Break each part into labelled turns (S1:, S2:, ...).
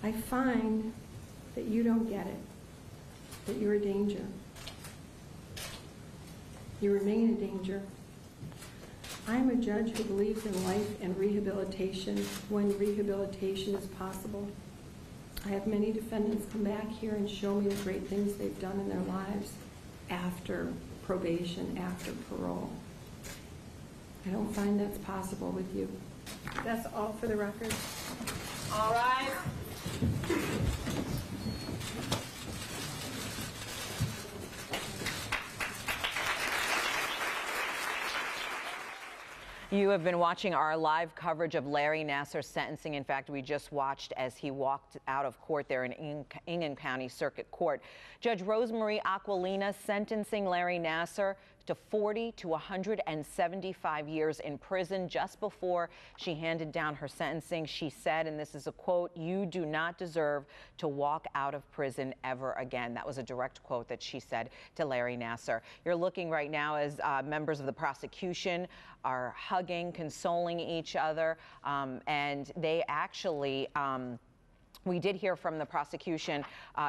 S1: I find that you don't get it, that you're a danger. You remain a danger. I'm a judge who believes in life and rehabilitation when rehabilitation is possible. I have many defendants come back here and show me the great things they've done in their lives after probation, after parole. I don't find that's possible with you. That's all for the record.
S2: All right.
S3: You have been watching our live coverage of Larry Nassar's sentencing. In fact, we just watched as he walked out of court there in Ingham County Circuit Court. Judge Rosemarie Aquilina sentencing Larry Nassar to 40 to 175 years in prison. Just before she handed down her sentencing, she said, and this is a quote, "You do not deserve to walk out of prison ever again." That was a direct quote that she said to Larry Nassar. You're looking right now as members of the prosecution are hugging, consoling each other, and they actually we did hear from the prosecution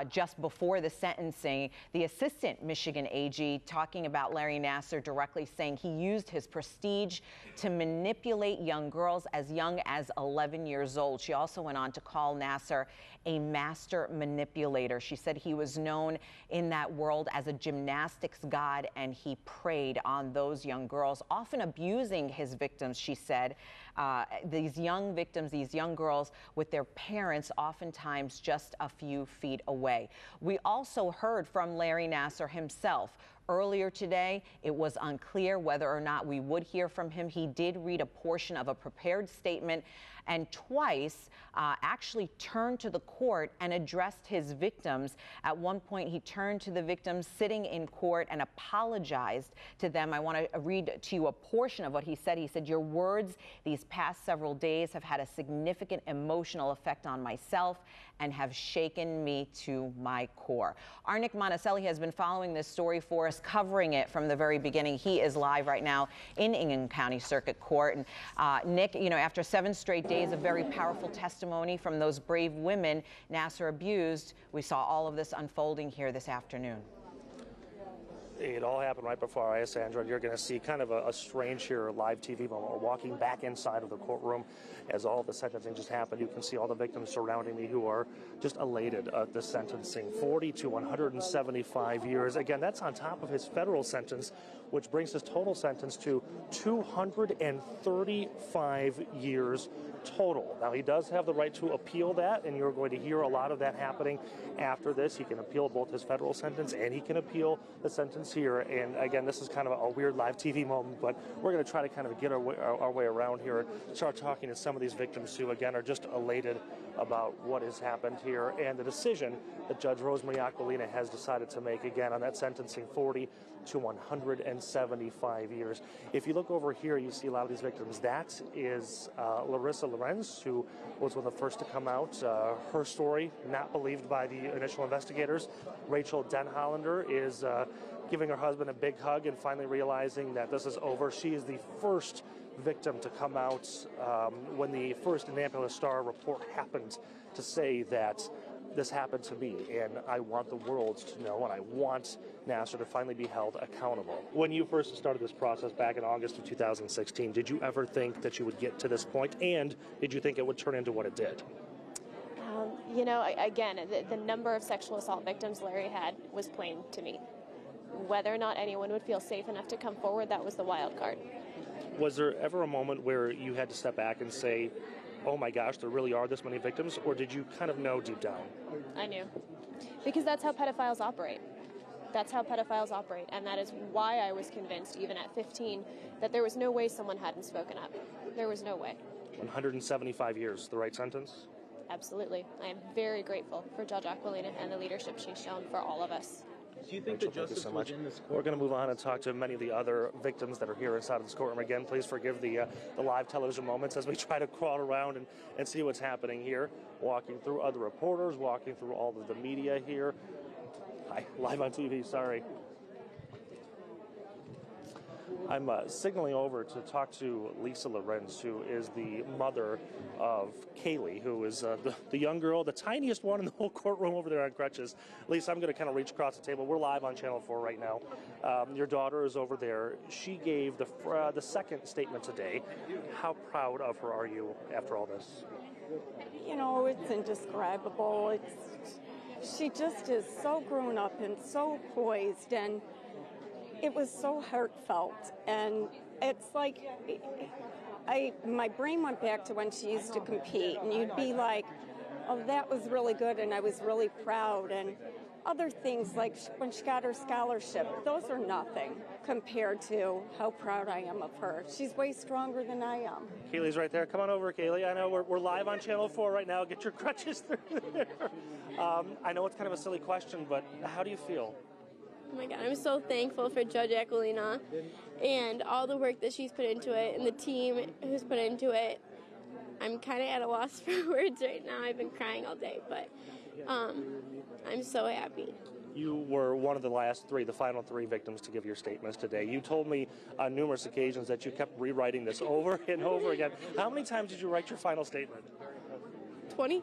S3: just before the sentencing, the assistant Michigan AG talking about Larry Nassar, directly saying he used his prestige to manipulate young girls as young as 11 years old. She also went on to call Nassar a master manipulator. She said he was known in that world as a gymnastics god, and he preyed on those young girls, often abusing his victims, she said. These young victims, these young girls with their parents, oftentimes just a few feet away. We also heard from Larry Nassar himself. Earlier today, it was unclear whether or not we would hear from him. He did read a portion of a prepared statement and twice actually turned to the court and addressed his victims. At one point, he turned to the victims sitting in court and apologized to them. I want to read to you a portion of what he said. He said, "Your words these past several days have had a significant emotional effect on myself and have shaken me to my core." Our Nick Monticelli has been following this story for us, covering it from the very beginning. He is live right now in Ingham County Circuit Court. And Nick, you know, after 7 straight days of very powerful testimony from those brave women Nassar abused, we saw all of this unfolding here this afternoon.
S4: It all happened right before our eyes, Sandra. You're going to see kind of a strange here live TV moment. We're walking back inside of the courtroom as all of the sentencing just happened. You can see all the victims surrounding me who are just elated at the sentencing. 40 to 175 years. Again, that's on top of his federal sentence, which brings his total sentence to 235 years total. Now, he does have the right to appeal that, and you're going to hear a lot of that happening after this. He can appeal both his federal sentence and he can appeal the sentence here. And again, this is kind of a weird live TV moment, but we're going to try to kind of get our way around here and start talking to some of these victims who, again, are just elated about what has happened here and the decision that Judge Rosemarie Aquilina has decided to make, again, on that sentencing, 40 to 175 years. If you look over here, you see a lot of these victims. That is Larissa Lorenz, who was one of the first to come out. Her story, not believed by the initial investigators. Rachel Denhollander is giving her husband a big hug and finally realizing that this is over. She is the first victim to come out when the first Indianapolis Star report happened to say that this happened to me, and I want the world to know, and I want Nassar to finally be held accountable. When you first started this process back in August of 2016, did you ever think that you would get to this point, and did you think it would turn into what it did?
S5: You know, again, the number of sexual assault victims Larry had was plain to me. Whether or not anyone would feel safe enough to come forward, that was the wild card.
S4: Was there ever a moment where you had to step back and say, oh my gosh, there really are this many victims, or did you kind of know deep down?
S5: I knew. Because that's how pedophiles operate. That's how pedophiles operate, and that is why I was convinced, even at 15, that there was no way someone hadn't spoken up. There was no way. 175
S4: years, the right sentence?
S5: Absolutely. I am very grateful for Judge Aquilina and the leadership she's shown for all of us.
S6: Do you think that justice so much? This
S4: We're going to move on and talk to many of the other victims that are here inside of this courtroom. Again, please forgive the live television moments as we try to crawl around and see what's happening here. Walking through other reporters, walking through all of the media here. Hi, live on TV, sorry. I'm signaling over to talk to Lisa Lorenz, who is the mother of Kaylee, who is the young girl, the tiniest one in the whole courtroom over there on crutches. Lisa, I'm going to kind of reach across the table. We're live on Channel 4 right now. Your daughter is over there. She gave the second statement today. How proud of her are you after all this?
S7: You know, it's indescribable. She just is so grown up and so poised, and it was so heartfelt. And it's like, my brain went back to when she used to compete, and you'd be like, oh, that was really good, and I was really proud. And other things like when she got her scholarship, those are nothing compared to how proud I am of her. She's way stronger than I am.
S4: Kaylee's right there. Come on over, Kaylee. I know we're live on Channel 4 right now. Get your crutches through there. I know it's kind of a silly question, but how do you feel?
S8: Oh my God, I'm so thankful for Judge Aquilina and all the work that she's put into it and the team who's put into it. I'm kind of at a loss for words right now. I've been crying all day, but I'm so happy.
S4: You were one of the final three victims to give your statements today. You told me on numerous occasions that you kept rewriting this over and over again. How many times did you write your final statement?
S8: 20?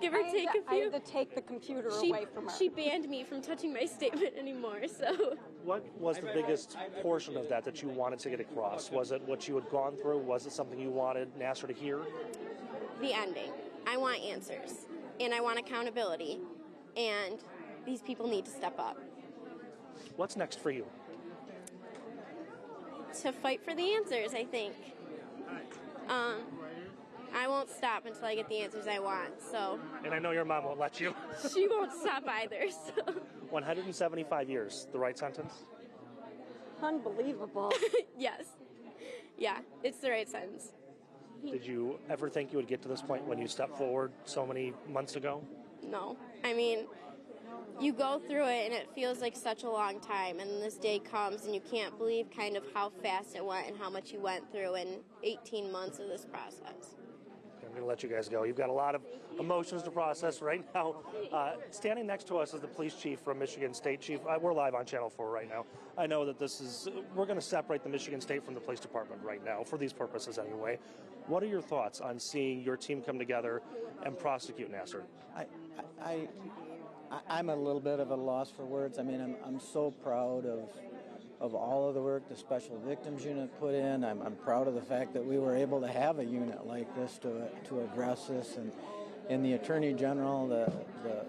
S8: Give or take a few.
S7: I had to take the computer away from her.
S8: She banned me from touching my statement anymore, so.
S4: What was the biggest portion of that you wanted to get across? Was it what you had gone through? Was it something you wanted Nassar to hear?
S8: The ending. I want answers, and I want accountability, and these people need to step up.
S4: What's next for you?
S8: To fight for the answers, I think. I won't stop until I get the answers I want, so.
S4: And I know your mom won't let you.
S8: She won't stop either, so.
S4: 175 years, the right sentence?
S7: Unbelievable.
S8: Yes. Yeah, it's the right sentence.
S4: Did you ever think you would get to this point when you stepped forward so many months ago?
S8: No. I mean, you go through it and it feels like such a long time, and this day comes and you can't believe kind of how fast it went and how much you went through in 18 months of this process.
S4: I'm going to let you guys go. You've got a lot of emotions to process right now. Standing next to us is the police chief from Michigan State. Chief, we're live on Channel 4 right now. I know that we're going to separate the Michigan State from the police department right now, for these purposes anyway. What are your thoughts on seeing your team come together and prosecute Nassar?
S9: I'm a little bit of a loss for words. I mean, I'm so proud of all of the work the Special Victims Unit put in. I'm proud of the fact that we were able to have a unit like this to address this, and the Attorney General, the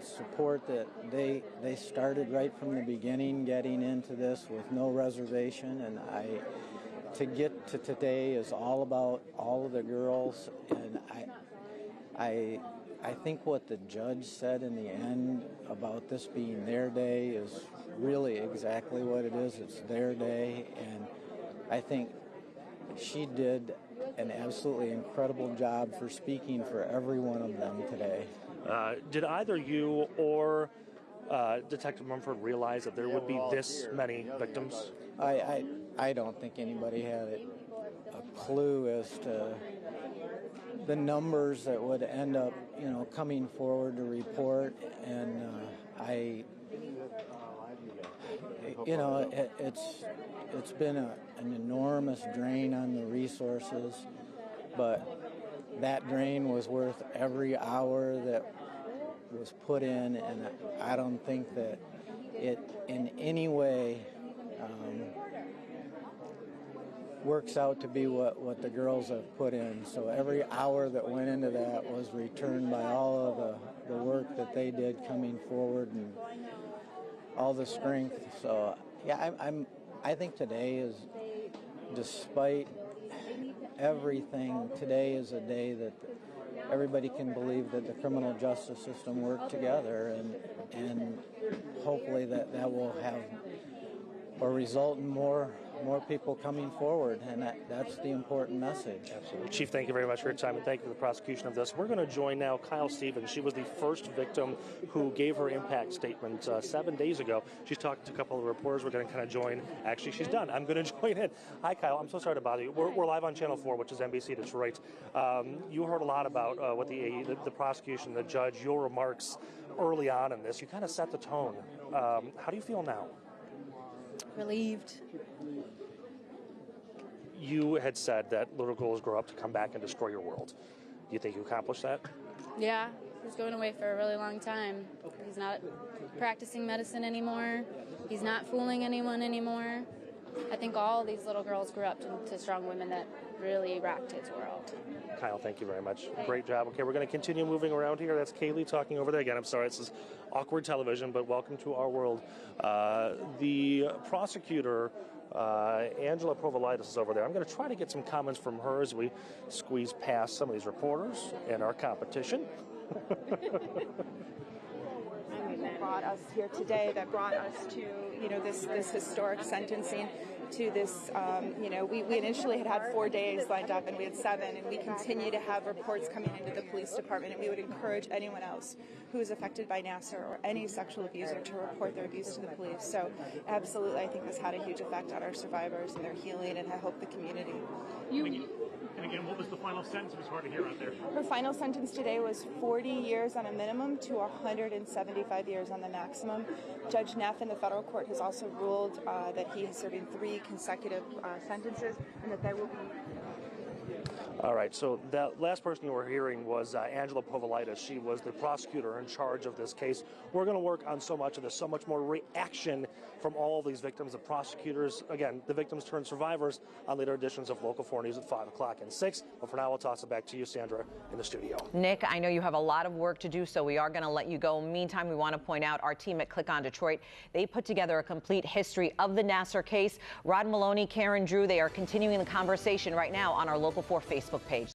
S9: support that they started right from the beginning, getting into this with no reservation, and to get to today is all about all of the girls, and I think what the judge said in the end about this being their day is really exactly what it is. It's their day, and I think she did an absolutely incredible job for speaking for every one of them today.
S4: Did either you or Detective Mumford realize that there would be this many victims?
S9: I don't think anybody had a clue as to the numbers that would end up, coming forward to report, and it's been an enormous drain on the resources, but that drain was worth every hour that was put in, and I don't think that it in any way works out to be what the girls have put in. So every hour that went into that was returned by all of the work that they did coming forward and all the strength. So yeah, I think today is, despite everything, today is a day that everybody can believe that the criminal justice system worked together, and hopefully that will have or result in more people coming forward, and that's the important message.
S4: Absolutely. Chief, thank you very much for your time, and thank you for the prosecution of this. We're going to join now Kyle Stevens. She was the first victim who gave her impact statement 7 days ago. She's talked to a couple of reporters. We're going to kind of join. Actually, she's done. I'm going to join in. Hi, Kyle. I'm so sorry to bother you. We're live on Channel 4, which is NBC Detroit. You heard a lot about what the prosecution, the judge, your remarks early on in this. You kind of set the tone. How do you feel now?
S10: relieved.
S4: You had said that little girls grow up to come back and destroy your world. Do you think you accomplished that?
S10: Yeah, he's going away for a really long time. He's not practicing medicine anymore. He's not fooling anyone anymore. I think all these little girls grew up to strong women that really rocked his world.
S4: Kyle, thank you very much. Great job. Okay, we're going to continue moving around here. That's Kaylee talking over there. Again, I'm sorry, this is awkward television, but welcome to our world. The prosecutor, Angela Provolitis, is over there. I'm going to try to get some comments from her as we squeeze past some of these reporters and our competition.
S11: That brought us here today, that brought us to, this historic sentencing, to this, we initially had 4 days lined up and we had 7, and we continue to have reports coming into the police department, and we would encourage anyone else who is affected by Nassar or any sexual abuser to report their abuse to the police. So absolutely, I think this had a huge effect on our survivors and their healing, and I hope the community.
S6: And again, what was the final sentence? It was hard to hear out there.
S11: Her final sentence today was 40 years on a minimum to 175 years on the maximum. Judge Neff in the federal court has also ruled that he is serving 3 consecutive sentences, and that there will be.
S4: All right, so that last person you were hearing was Angela Provolitis. She was the prosecutor in charge of this case. We're going to work on so much of this, so much more reaction from all of these victims and prosecutors. Again, the victims turned survivors on later editions of Local 4 News at 5 o'clock and 6. But for now, I'll toss it back to you, Sandra, in the studio.
S3: Nick, I know you have a lot of work to do, so we are going to let you go. Meantime, we want to point out our team at Click on Detroit. They put together a complete history of the Nassar case. Rod Maloney, Karen Drew, they are continuing the conversation right now on our Local 4 Facebook page.